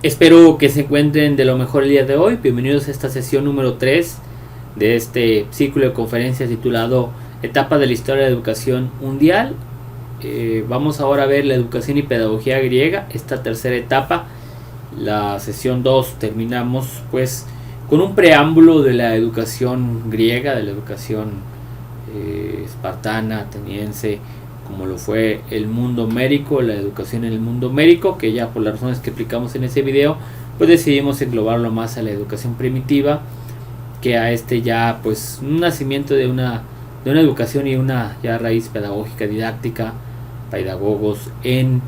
Espero que se encuentren de lo mejor el día de hoy. Bienvenidos a esta sesión número 3 de este ciclo de conferencias titulado Etapa de la Historia de la Educación Mundial. Vamos ahora a ver la educación y pedagogía griega, esta tercera etapa. La sesión 2 terminamos pues con un preámbulo de la educación griega, de la educación espartana, ateniense, como lo fue el mundo homérico, la educación en el mundo homérico, que ya por las razones que explicamos en ese video, pues decidimos englobarlo más a la educación primitiva, que a ya pues un nacimiento de una educación y una ya raíz pedagógica, didáctica, pedagogos en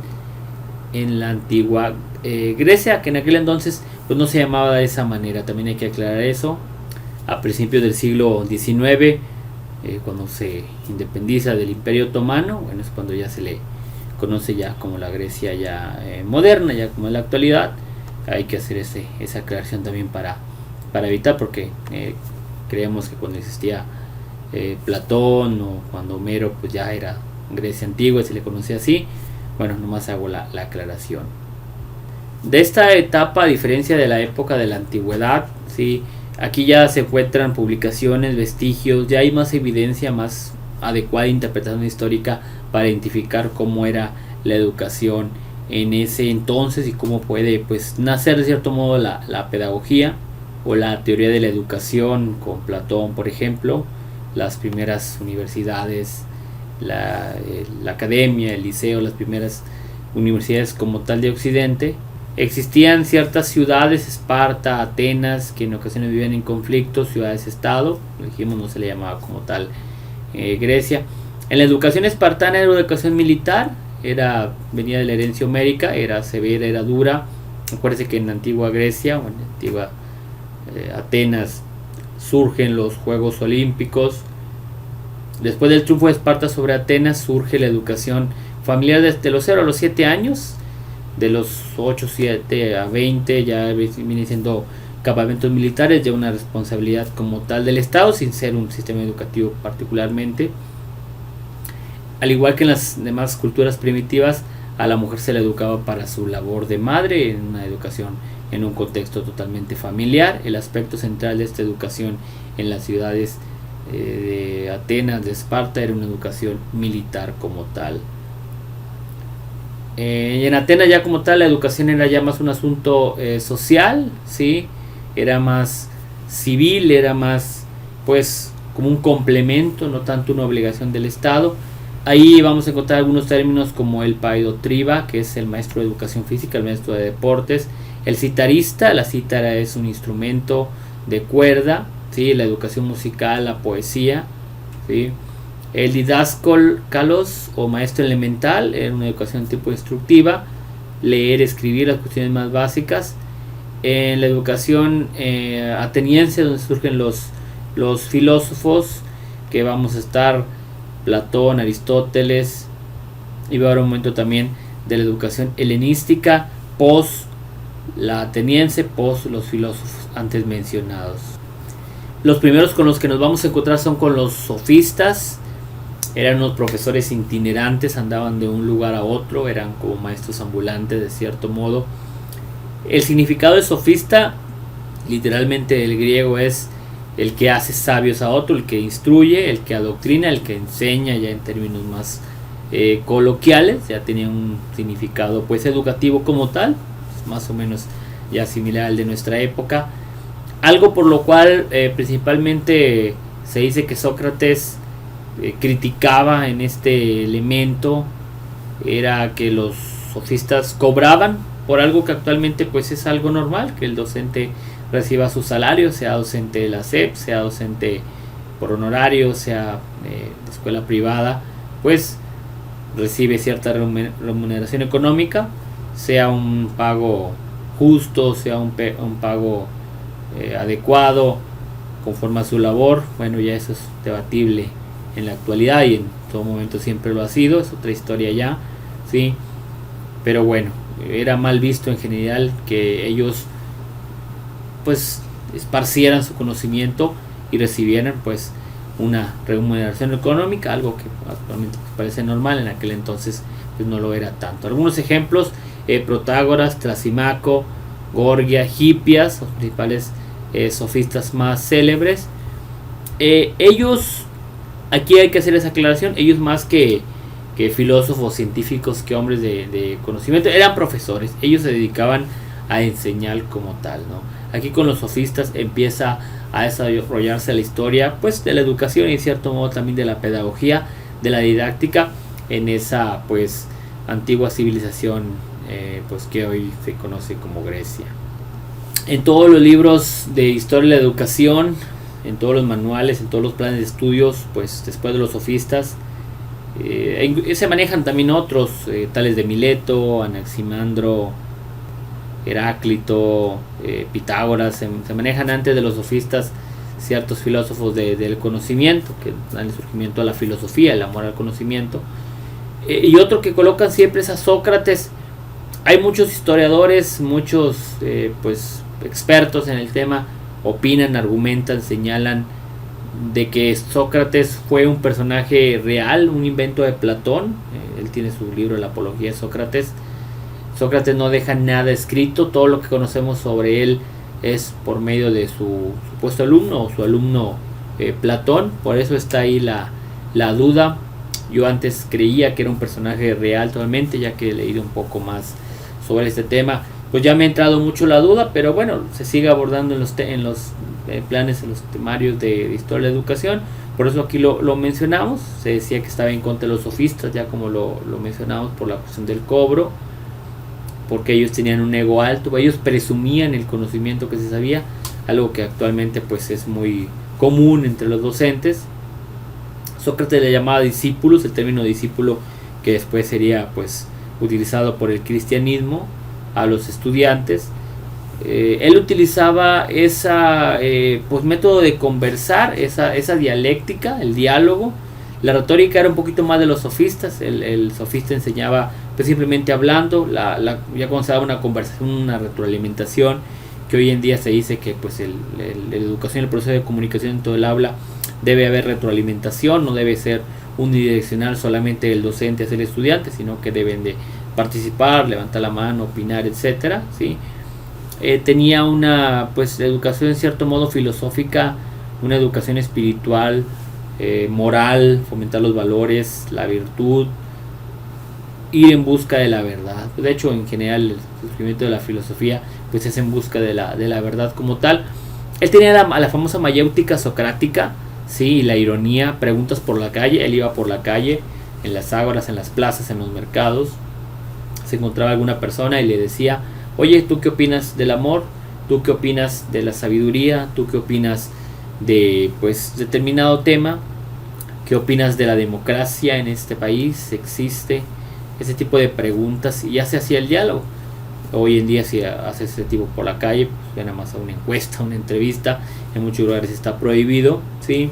la antigua Grecia, que en aquel entonces pues no se llamaba de esa manera. También hay que aclarar eso. A principios del siglo XIX, cuando se independiza del Imperio Otomano, bueno, es cuando ya se le conoce ya como la Grecia ya moderna, ya como en la actualidad. Hay que hacer esa aclaración también para evitar, porque creemos que cuando existía Platón o cuando Homero pues ya era Grecia antigua y se le conocía así. Bueno, nomás hago la aclaración. De esta etapa, a diferencia de la época de la antigüedad, ¿sí? Aquí ya se encuentran publicaciones, vestigios, ya hay más evidencia, más adecuada interpretación histórica para identificar cómo era la educación en ese entonces y cómo puede pues nacer de cierto modo la pedagogía o la teoría de la educación con Platón, por ejemplo, las primeras universidades, la academia, el liceo, las primeras universidades como tal de Occidente. Existían ciertas ciudades, Esparta, Atenas, que en ocasiones vivían en conflictos, ciudades-estado, lo dijimos, no se le llamaba como tal Grecia. En la educación espartana era una educación militar, venía de la herencia homérica, era severa, era dura. Acuérdense que en la antigua Grecia o en la antigua Atenas surgen los Juegos Olímpicos. Después del triunfo de Esparta sobre Atenas surge la educación familiar desde los 0 a los 7 años. De los 8, 7 a 20 ya viene siendo campamentos militares, ya una responsabilidad como tal del Estado, sin ser un sistema educativo particularmente. Al igual que en las demás culturas primitivas, a la mujer se le educaba para su labor de madre, en una educación en un contexto totalmente familiar. El aspecto central de esta educación en las ciudades de Atenas, de Esparta, era una educación militar como tal. Y en Atenas ya como tal la educación era ya más un asunto social, ¿sí? Era más civil, era más pues como un complemento, no tanto una obligación del Estado. Ahí vamos a encontrar algunos términos como el paidotriba, que es el maestro de educación física, el maestro de deportes, el citarista, la cítara es un instrumento de cuerda, ¿sí? La educación musical, la poesía, ¿sí? El didáscalos o maestro elemental era una educación tipo instructiva, leer, escribir, las cuestiones más básicas. En la educación ateniense, donde surgen los filósofos, que vamos a estar Platón, Aristóteles, y va a haber un momento también de la educación helenística, post la ateniense, post los filósofos antes mencionados. Los primeros con los que nos vamos a encontrar son con los sofistas. Eran unos profesores itinerantes, andaban de un lugar a otro, eran como maestros ambulantes de cierto modo. El significado de sofista, literalmente del griego, es el que hace sabios a otro, el que instruye, el que adoctrina, el que enseña, ya en términos más coloquiales. Ya tenía un significado pues educativo como tal, más o menos ya similar al de nuestra época. Algo por lo cual principalmente se dice que Sócrates criticaba en este elemento, era que los sofistas cobraban por algo que actualmente pues es algo normal, que el docente reciba su salario, sea docente de la SEP, sea docente por honorario, sea de escuela privada, pues recibe cierta remuneración económica, sea un pago justo, sea un pago adecuado conforme a su labor. Bueno, ya eso es debatible en la actualidad y en todo momento siempre lo ha sido, es otra historia ya, ¿sí? Pero bueno, era mal visto en general que ellos pues esparcieran su conocimiento y recibieran pues una remuneración económica, algo que actualmente parece normal, en aquel entonces pues no lo era tanto. Algunos ejemplos: Protágoras, Trasimaco, Gorgia, Hipias, los principales sofistas más célebres. Ellos, aquí hay que hacer esa aclaración, ellos más que filósofos, científicos, que hombres de conocimiento, eran profesores. Ellos se dedicaban a enseñar como tal, ¿no? Aquí con los sofistas empieza a desarrollarse la historia, pues, de la educación y en cierto modo también de la pedagogía, de la didáctica en esa, pues, antigua civilización, pues, que hoy se conoce como Grecia. En todos los libros de historia de la educación, en todos los manuales, en todos los planes de estudios, pues, después de los sofistas, se manejan también otros, tales de Mileto, Anaximandro, Heráclito, Pitágoras. Se manejan antes de los sofistas ciertos filósofos del conocimiento que dan el surgimiento a la filosofía, el amor al conocimiento, y otro que colocan siempre es a Sócrates. Hay muchos historiadores, muchos pues expertos en el tema, opinan, argumentan, señalan de que Sócrates fue un personaje real, un invento de Platón. Él tiene su libro La Apología de Sócrates. Sócrates no deja nada escrito, todo lo que conocemos sobre él es por medio de su supuesto alumno o su alumno Platón. Por eso está ahí la duda. Yo antes creía que era un personaje real totalmente, ya que he leído un poco más sobre este tema, pues ya me ha entrado mucho la duda, pero bueno, se sigue abordando en los planes, en los temarios de historia de la educación. Por eso aquí lo mencionamos. Se decía que estaba en contra de los sofistas, ya como lo mencionamos, por la cuestión del cobro, porque ellos tenían un ego alto, ellos presumían el conocimiento que se sabía, algo que actualmente pues es muy común entre los docentes. Sócrates le llamaba discípulos, el término discípulo que después sería pues utilizado por el cristianismo a los estudiantes. Él utilizaba esa pues método de conversar, esa dialéctica, el diálogo. La retórica era un poquito más de los sofistas. El sofista enseñaba pues simplemente hablando, ya cuando se daba una conversación, una retroalimentación, que hoy en día se dice que pues la educación, el proceso de comunicación en todo el aula, debe haber retroalimentación, no debe ser unidireccional solamente el docente hacia el estudiante, sino que deben de participar, levantar la mano, opinar, etcétera, ¿sí? Tenía una pues educación en cierto modo filosófica, una educación espiritual, moral, fomentar los valores, la virtud, ir en busca de la verdad. De hecho, en general, el surgimiento de la filosofía pues es en busca de la verdad como tal. Él tenía la famosa mayéutica socrática, sí, y la ironía, preguntas por la calle. Él iba por la calle, en las ágoras, en las plazas, en los mercados. Se encontraba alguna persona y le decía: oye, ¿tú qué opinas del amor? ¿Tú qué opinas de la sabiduría? ¿Tú qué opinas de pues determinado tema? ¿Qué opinas de la democracia en este país? ¿Existe? Ese tipo de preguntas, y ya se hacía el diálogo. Hoy en día, si hace ese tipo por la calle, pues ya nada más a una encuesta, una entrevista. En muchos lugares está prohibido, ¿sí?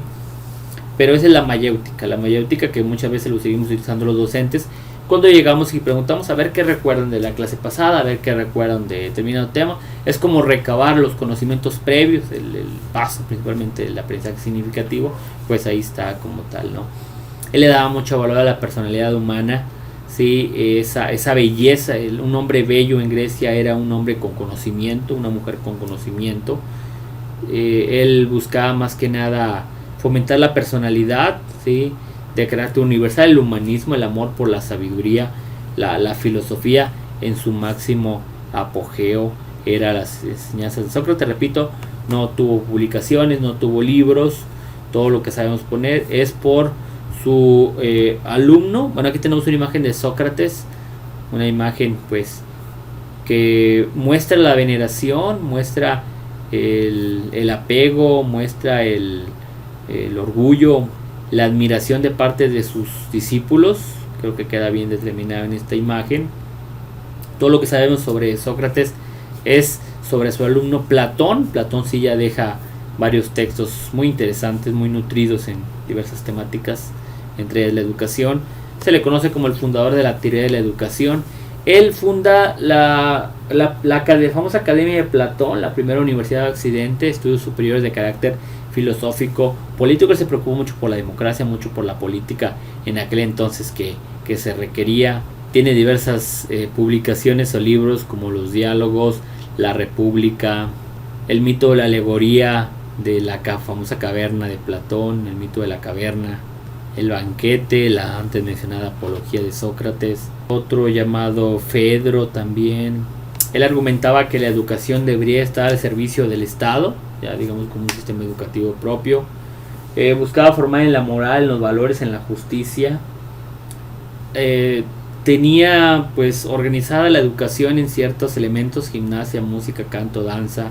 Pero esa es la mayéutica que muchas veces lo seguimos utilizando los docentes. Cuando llegamos y preguntamos a ver qué recuerdan de la clase pasada, a ver qué recuerdan de determinado tema, es como recabar los conocimientos previos, el paso principalmente del aprendizaje significativo, pues ahí está como tal, ¿no? Él le daba mucho valor a la personalidad humana, ¿sí? Esa belleza. Un hombre bello en Grecia era un hombre con conocimiento, una mujer con conocimiento. Él buscaba más que nada fomentar la personalidad, ¿sí? De carácter universal, el humanismo, el amor por la sabiduría, la filosofía en su máximo apogeo era las enseñanzas de Sócrates. Repito, no tuvo publicaciones, no tuvo libros. Todo lo que sabemos poner es por su alumno. Bueno, aquí tenemos una imagen de Sócrates, una imagen pues que muestra la veneración, muestra el apego, muestra el orgullo, la admiración de parte de sus discípulos. Creo que queda bien determinado en esta imagen. Todo lo que sabemos sobre Sócrates es sobre su alumno Platón. Platón sí ya deja varios textos muy interesantes, muy nutridos en diversas temáticas, entre ellas la educación. Se le conoce como el fundador de la teoría de la educación. Él funda la famosa Academia de Platón, la primera universidad de Occidente, estudios superiores de carácter filosófico, político. Él se preocupó mucho por la democracia, mucho por la política en aquel entonces que se requería. Tiene diversas publicaciones o libros como los diálogos, la República, el mito de la alegoría de la famosa caverna de Platón, el mito de la caverna, el banquete, la antes mencionada apología de Sócrates, otro llamado Fedro también. Él argumentaba que la educación debería estar al servicio del Estado, ya digamos como un sistema educativo propio. Buscaba formar en la moral, en los valores, en la justicia. Tenía pues organizada la educación en ciertos elementos: gimnasia, música, canto, danza,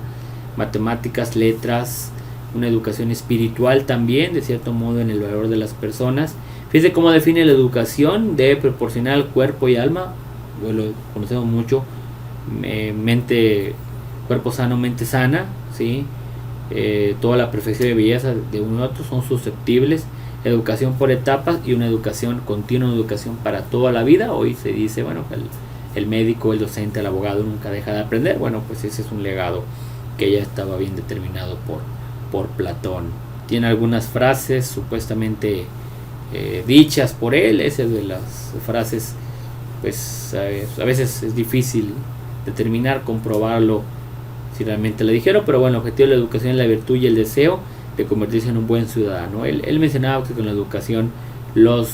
matemáticas, letras, una educación espiritual también, de cierto modo, en el valor de las personas. Fíjese cómo define la educación: debe proporcionar al cuerpo y alma, bueno, lo conocemos mucho, cuerpo sano, mente sana, ¿sí? Toda la perfección de belleza de uno y otro son susceptibles. Educación por etapas y una educación continua, una educación para toda la vida. Hoy se dice, bueno, el médico, el docente, el abogado nunca deja de aprender. Bueno, pues ese es un legado que ya estaba bien determinado por Platón. Tiene algunas frases supuestamente dichas por él. Esas de las frases, pues a veces es difícil determinar, comprobarlo si realmente lo dijeron, pero bueno, el objetivo de la educación es la virtud y el deseo de convertirse en un buen ciudadano. Él mencionaba que con la educación los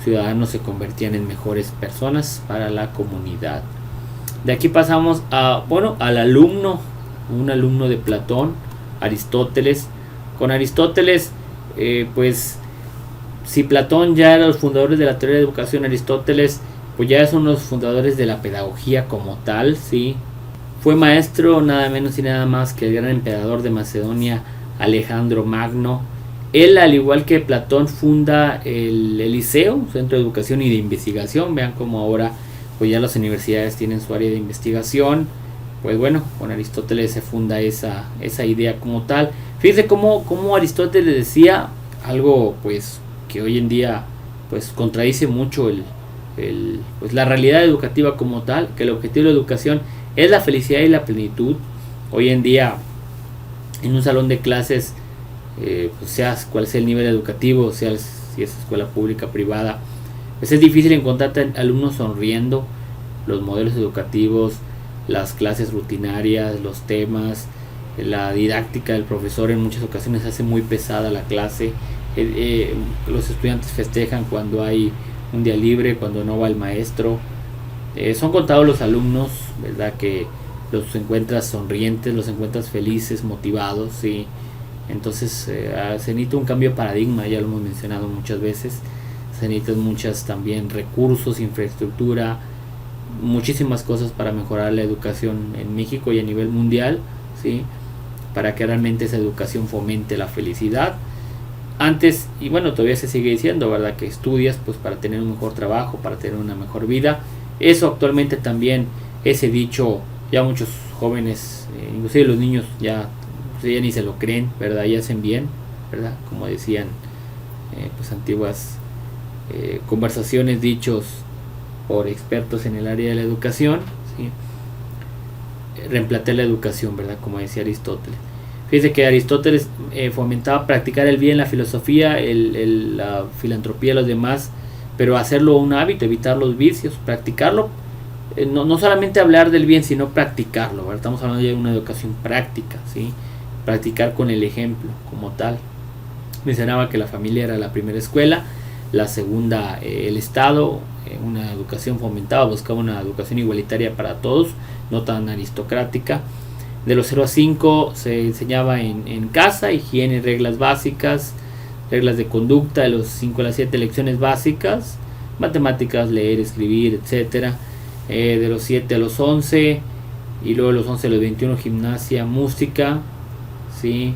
ciudadanos se convertían en mejores personas para la comunidad. De aquí pasamos al alumno, un alumno de Platón, Aristóteles. Con Aristóteles, pues si Platón ya era los fundadores de la teoría de educación, Aristóteles pues ya son los fundadores de la pedagogía como tal, ¿sí? Fue maestro nada menos y nada más que el gran emperador de Macedonia, Alejandro Magno. Él, al igual que Platón, funda el Liceo, un centro de educación y de investigación. Vean cómo ahora pues ya las universidades tienen su área de investigación. Pues bueno, con Aristóteles se funda esa idea como tal. Fíjense cómo Aristóteles decía algo pues que hoy en día pues contradice mucho pues la realidad educativa como tal, que el objetivo de la educación es la felicidad y la plenitud. Hoy en día en un salón de clases, pues sea cual sea el nivel educativo, sea si es escuela pública, privada, pues es difícil encontrar alumnos sonriendo. Los modelos educativos, las clases rutinarias, los temas, la didáctica del profesor en muchas ocasiones hace muy pesada la clase. Los estudiantes festejan cuando hay un día libre, cuando no va el maestro. Son contados los alumnos, ¿verdad?, que los encuentras sonrientes, los encuentras felices, motivados, ¿sí? Entonces se necesita un cambio de paradigma, ya lo hemos mencionado muchas veces. Se necesitan muchas también recursos, infraestructura, muchísimas cosas para mejorar la educación en México y a nivel mundial, ¿sí?, para que realmente esa educación fomente la felicidad. Antes, y bueno, todavía se sigue diciendo, ¿verdad?, que estudias pues para tener un mejor trabajo, para tener una mejor vida. Eso actualmente también, ese dicho, ya muchos jóvenes, inclusive los niños ya ni se lo creen, ¿verdad?, ya hacen bien, ¿verdad?, como decían pues antiguas conversaciones, dichos por expertos en el área de la educación, ¿sí? Reemplatar la educación, ¿verdad?, como decía Aristóteles. Fíjense que Aristóteles fomentaba practicar el bien, la filosofía, la filantropía de los demás, pero hacerlo un hábito, evitar los vicios, practicarlo, no solamente hablar del bien, sino practicarlo, ¿verdad? Estamos hablando ya de una educación práctica, ¿sí? Practicar con el ejemplo como tal. Mencionaba que la familia era la primera escuela, la segunda el Estado, una educación fomentada, buscaba una educación igualitaria para todos, no tan aristocrática. De los 0 a 5 se enseñaba en casa, higiene, reglas básicas, reglas de conducta. De los 5 a las 7 lecciones básicas, matemáticas, leer, escribir, etcétera. De los 7 a los 11 y luego de los 11 a los 21 gimnasia, música, ¿sí?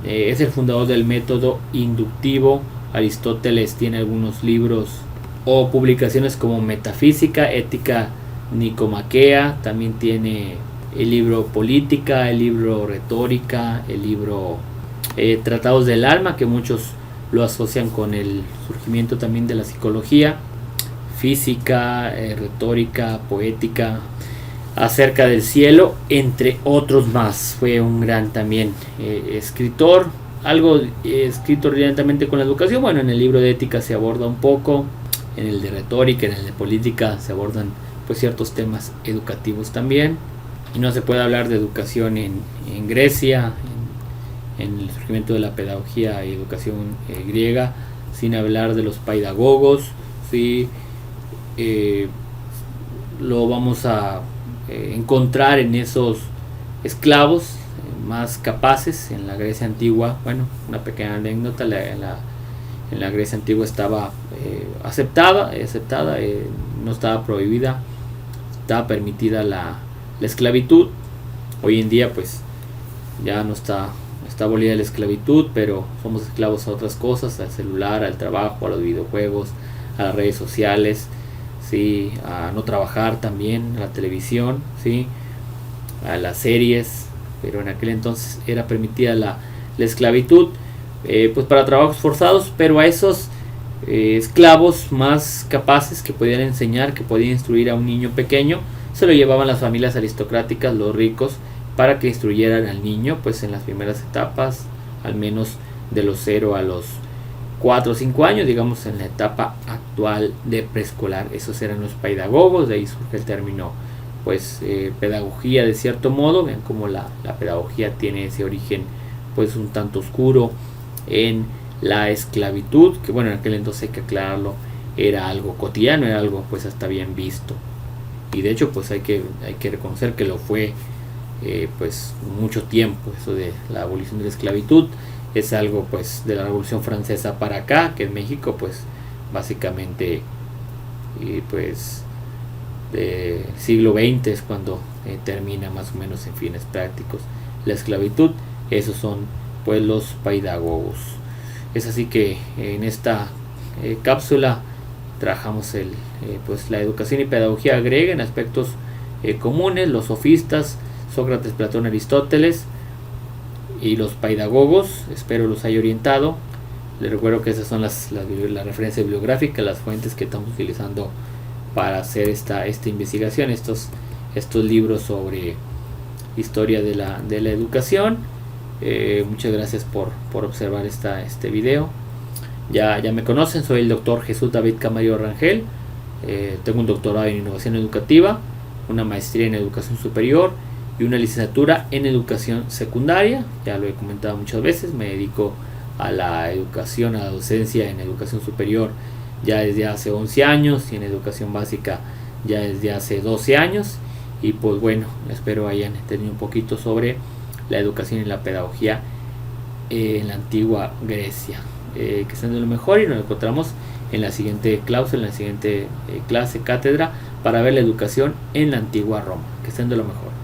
Es el fundador del método inductivo. Aristóteles tiene algunos libros o publicaciones como Metafísica, Ética Nicomaquea, también tiene el libro Política, el libro Retórica, el libro Tratados del Alma, que muchos lo asocian con el surgimiento también de la psicología, física, retórica, poética, acerca del cielo, entre otros más. Fue un gran también escritor, algo escrito directamente con la educación. Bueno, en el libro de Ética se aborda un poco, en el de Retórica, en el de Política se abordan pues ciertos temas educativos también. Y no se puede hablar de educación en Grecia, en el surgimiento de la pedagogía y educación griega, sin hablar de los pedagogos. ¿Sí? Lo vamos a encontrar en esos esclavos más capaces en la Grecia antigua. Bueno, una pequeña anécdota, en la Grecia antigua estaba aceptada, no estaba prohibida, estaba permitida la esclavitud. Hoy en día pues ya no está abolida la esclavitud, pero somos esclavos a otras cosas, al celular, al trabajo, a los videojuegos, a las redes sociales, ¿sí? A no trabajar también, a la televisión, ¿sí? A las series, pero en aquel entonces era permitida la esclavitud, pues para trabajos forzados, pero a esos esclavos más capaces que podían enseñar, que podían instruir a un niño pequeño, se lo llevaban las familias aristocráticas, los ricos, para que instruyeran al niño pues en las primeras etapas, al menos de los 0 a los 4 o 5 años, digamos en la etapa actual de preescolar. Esos eran los pedagogos, de ahí surge el término pues pedagogía de cierto modo. Vean cómo la pedagogía tiene ese origen pues un tanto oscuro en la esclavitud, que bueno, en aquel entonces hay que aclararlo, era algo cotidiano, era algo pues hasta bien visto, y de hecho pues hay que reconocer que lo fue pues mucho tiempo. Eso de la abolición de la esclavitud es algo pues de la Revolución Francesa para acá, que en México pues básicamente pues del siglo XX es cuando termina más o menos en fines prácticos la esclavitud. Esos son pues los pedagogos. Es así que en esta cápsula trabajamos pues la educación y pedagogía griega en aspectos comunes, los sofistas, Sócrates, Platón, Aristóteles y los pedagogos. Espero los haya orientado. Les recuerdo que esas son las referencias bibliográficas, las fuentes que estamos utilizando para hacer esta investigación, estos libros sobre historia de la educación. Muchas gracias por observar este video. Ya me conocen, soy el doctor Jesús David Camarillo Rangel. Tengo un doctorado en innovación educativa, una maestría en educación superior y una licenciatura en educación secundaria. Ya lo he comentado muchas veces, me dedico a la educación, a la docencia en educación superior ya desde hace 11 años y en educación básica ya desde hace 12 años. Y pues bueno, espero hayan entendido un poquito sobre la educación y la pedagogía en la antigua Grecia. Que estén de lo mejor, y nos encontramos en la siguiente cláusula, en la siguiente clase, cátedra, para ver la educación en la antigua Roma. Que estén de lo mejor.